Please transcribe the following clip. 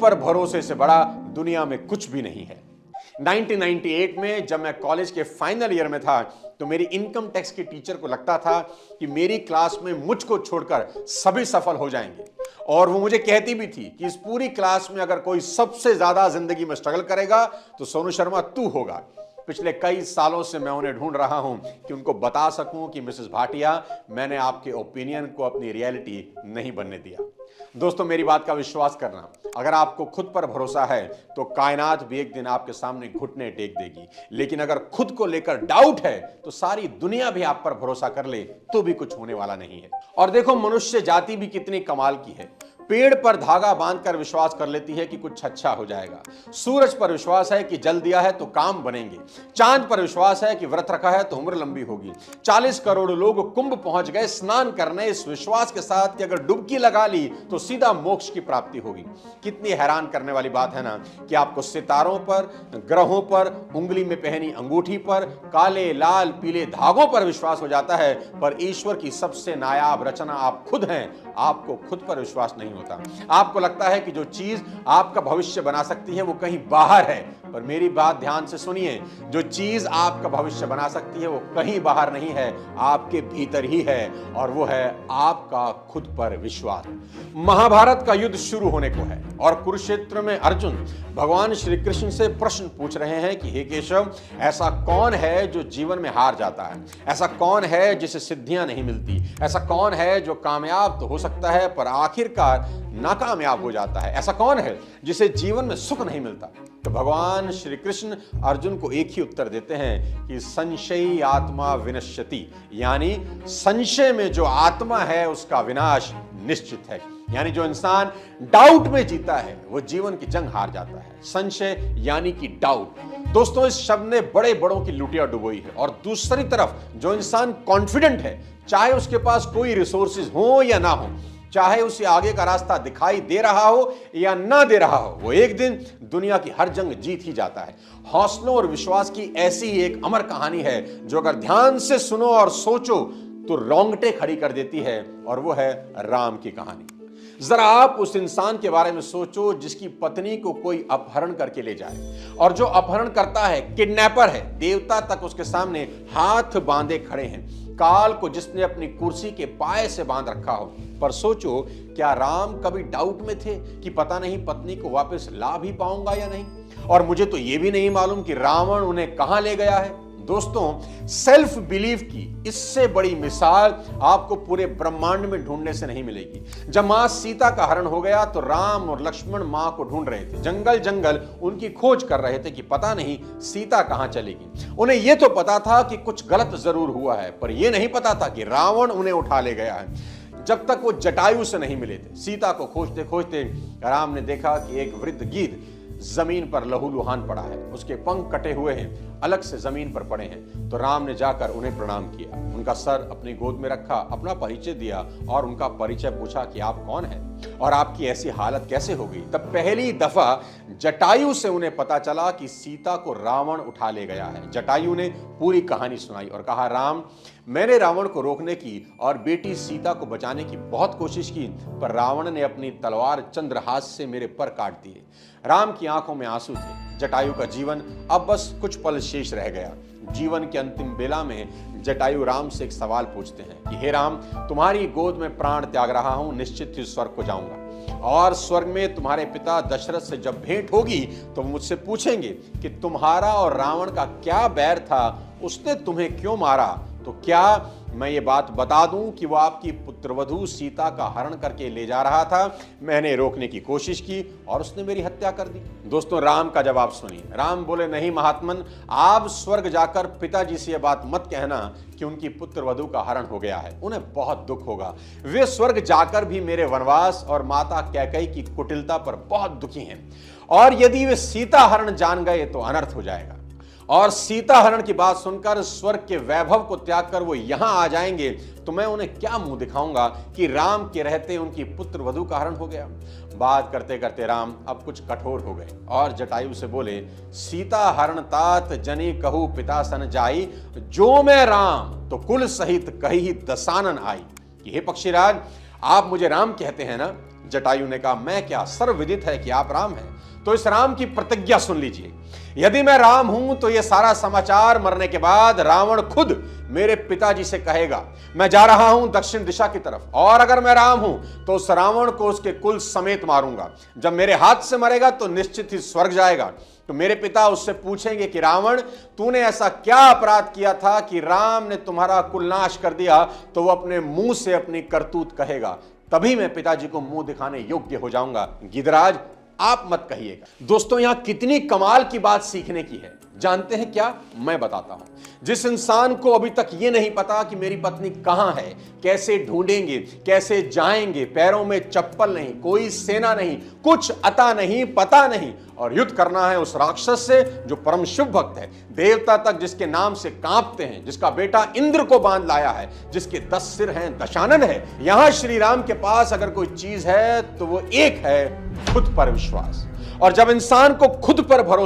पर भरोसे से बड़ा दुनिया में कुछ भी नहीं है। 1998 में जब मैं कॉलेज के फाइनल ईयर में था तो मेरी इनकम टैक्स की टीचर को लगता था कि मेरी क्लास में मुझको छोड़कर सभी सफल हो जाएंगे, और वो मुझे कहती भी थी कि इस पूरी क्लास में अगर कोई सबसे ज्यादा जिंदगी में स्ट्रगल करेगा तो सोनू शर्मा तू होगा। पिछले कई सालों से मैं उन्हें ढूंढ रहा हूं कि उनको बता सकूं कि मिसेस भाटिया, मैंने आपके ओपिनियन को अपनी रियलिटी नहीं बनने दिया। दोस्तों, मेरी बात का विश्वास करना, अगर आपको खुद पर भरोसा है तो कायनात भी एक दिन आपके सामने घुटने टेक देगी, लेकिन अगर खुद को लेकर डाउट है तो सारी दुनिया भी आप पर भरोसा कर ले तो भी कुछ होने वाला नहीं है। और देखो, मनुष्य जाति भी कितनी कमाल की है। पेड़ पर धागा बांधकर विश्वास कर लेती है कि कुछ अच्छा हो जाएगा, सूरज पर विश्वास है कि जल दिया है तो काम बनेंगे, चांद पर विश्वास है कि व्रत रखा है तो उम्र लंबी होगी। 40 करोड़ लोग कुंभ पहुंच गए स्नान करने इस विश्वास के साथ कि अगर डुबकी लगा ली तो सीधा मोक्ष की प्राप्ति होगी। कितनी हैरान करने वाली बात है ना कि आपको सितारों पर, ग्रहों पर, उंगली में पहनी अंगूठी पर, काले लाल पीले धागों पर विश्वास हो जाता है, पर ईश्वर की सबसे नायाब रचना आप खुद हैं, आपको खुद पर विश्वास नहीं होता। आपको लगता है कि जो चीज आपका भविष्य बना सकती है वो कहीं बाहर है, पर मेरी बात ध्यान से सुनिए, जो चीज आपका भविष्य बना सकती है वो कहीं बाहर नहीं है, आपके भीतर ही है, और वो है आपका खुद पर विश्वास। महाभारत का युद्ध शुरू होने को है और कुरुक्षेत्र में अर्जुन भगवान श्री कृष्ण से प्रश्न पूछ रहे हैं कि हे केशव, ऐसा कौन है जो जीवन में हार जाता है? ऐसा कौन है जिसे सिद्धियां नहीं मिलती? ऐसा कौन है जो कामयाब तो हो सकता है पर आखिरकार नाकामयाब हो जाता है? ऐसा कौन है जिसे जीवन में सुख नहीं मिलता? तो भगवान श्री कृष्ण अर्जुन को एक ही उत्तर देते हैं कि संशयी आत्मा विनश्यति, यानी संशय में जो आत्मा है उसका विनाश निश्चित है। यानी जो इंसान डाउट में जीता है वो जीवन की जंग हार जाता है। संशय यानी कि डाउट। दोस्तों, इस शब्द ने बड़े बड़ों की लुटिया डुबोई है, और दूसरी तरफ जो इंसान कॉन्फिडेंट है, चाहे उसके पास कोई रिसोर्सेज हो या ना हो, चाहे उसे आगे का रास्ता दिखाई दे रहा हो या ना दे रहा हो, वो एक दिन दुनिया की हर जंग जीत ही जाता है। हौसलों और विश्वास की ऐसी ही एक अमर कहानी है जो अगर ध्यान से सुनो और सोचो तो रोंगटे खड़ी कर देती है, और वो है राम की कहानी। जरा आप उस इंसान के बारे में सोचो जिसकी पत्नी को कोई अपहरण करके ले जाए, और जो अपहरण करता है किडनैपर है, देवता तक उसके सामने हाथ बांधे खड़े हैं, काल को जिसने अपनी कुर्सी के पाए से बांध रखा हो। पर सोचो, क्या राम कभी डाउट में थे कि पता नहीं पत्नी को वापस ला भी पाऊंगा या नहीं? और मुझे तो यह भी नहीं मालूम कि रावण उन्हें कहां ले गया है। दोस्तों, सेल्फ बिलीफ की इससे बड़ी मिसाल आपको पूरे ब्रह्मांड में ढूंढने से नहीं मिलेगी। जब मां सीता का हरण हो गया तो राम और लक्ष्मण मां को ढूंढ रहे थे, जंगल जंगल उनकी खोज कर रहे थे कि पता नहीं सीता कहां चलेगी। उन्हें यह तो पता था कि कुछ गलत जरूर हुआ है, पर यह नहीं पता था कि रावण उन्हें उठा ले गया है। जब तक वो जटायु से नहीं मिले थे, सीता को खोजते खोजते राम ने देखा कि एक वृद्ध गिद्ध जमीन पर लहूलुहान पड़ा है, उसके पंख कटे हुए हैं, अलग से जमीन पर पड़े हैं। तो राम ने जाकर उन्हें प्रणाम किया, उनका सर अपनी गोद में रखा, अपना परिचय दिया और उनका परिचय पूछा कि आप कौन हैं और आपकी ऐसी हालत कैसे हो गई। तब पहली दफा जटायु से उन्हें पता चला कि सीता को रावण उठा ले गया है। जटायु ने पूरी कहानी सुनाई और कहा, राम, मैंने रावण को रोकने की और बेटी सीता को बचाने की बहुत कोशिश की, पर रावण ने अपनी तलवार चंद्रहास से मेरे पर काट दिए। राम की आंखों में आंसू थे। जटायु का जीवन अब बस कुछ पल शेष रह गया। जीवन के अंतिम बेला में जटायु राम से एक सवाल पूछते हैं कि हे राम, तुम्हारी गोद में प्राण त्याग रहा हूं, निश्चित ही स्वर्ग को जाऊंगा, और स्वर्ग में तुम्हारे पिता दशरथ से जब भेंट होगी तो मुझसे पूछेंगे कि तुम्हारा और रावण का क्या बैर था, उसने तुम्हें क्यों मारा। तो क्या मैं ये बात बता दूं कि वो आपकी पुत्रवधू सीता का हरण करके ले जा रहा था, मैंने रोकने की कोशिश की और उसने मेरी हत्या कर दी। दोस्तों, राम का जवाब सुनिए। राम बोले, नहीं महात्मन, आप स्वर्ग जाकर पिताजी से यह बात मत कहना कि उनकी पुत्रवधू का हरण हो गया है, उन्हें बहुत दुख होगा। वे स्वर्ग जाकर भी मेरे वनवास और माता कैकेयी की कुटिलता पर बहुत दुखी हैं, और यदि वे सीता हरण जान गए तो अनर्थ हो जाएगा। और सीता हरण की बात सुनकर स्वर्ग के वैभव को त्याग कर वो यहां आ जाएंगे तो मैं उन्हें क्या मुंह दिखाऊंगा कि राम के रहते उनकी पुत्र वधू का हरण हो गया। बात करते करते राम अब कुछ कठोर हो गए और जटायु से बोले, सीता हरण तात जनी कहू पिता सन जाई, जो मैं राम तो कुल सहित कही दसानन आई। कि हे पक्षीराज, आप मुझे राम कहते हैं ना, जटायु ने कहा, मैं क्या, सर्वविदित है कि आप राम हैं। तो इस राम की प्रतिज्ञा सुन लीजिए। यदि मैं राम हूं तो यह सारा समाचार मरने के बाद रावण खुद मेरे पिताजी से कहेगा, मैं जा रहा हूं दक्षिण दिशा की तरफ, और अगर मैं राम हूं तो उस रावण को उसके कुल समेत मारूंगा। जब मेरे हाथ से मरेगा तो निश्चित ही स्वर्ग जाएगा। तो मेरे पिता उससे पूछेंगे कि रावण, तूने ऐसा क्या अपराध किया था कि राम ने तुम्हारा कुल नाश कर दिया? तो वो अपने मुंह से अपनी करतूत कहेगा, तभी मैं पिताजी को मुंह दिखाने योग्य हो जाऊंगा। गिदराज, आप मत कहिएगा। दोस्तों, यहां कितनी कमाल की बात सीखने की है, जानते हैं क्या? मैं बताता हूं। जिस इंसान को अभी तक यह नहीं पता कि मेरी पत्नी कहां है, कैसे ढूंढेंगे, कैसे जाएंगे, पैरों में चप्पल नहीं, कोई सेना नहीं, कुछ अता नहीं, पता नहीं, और युद्ध करना है उस राक्षस से जो परम शुभ भक्त है, देवता तक जिसके नाम से कांपते हैं, जिसका बेटा इंद्र को बांध लाया है, जिसके 10 सिर हैं, दशानन है। यहां श्री राम के पास अगर कोई चीज है तो वो एक है, खुद पर विश्वास। और जब इंसान को खुद पर भरोसा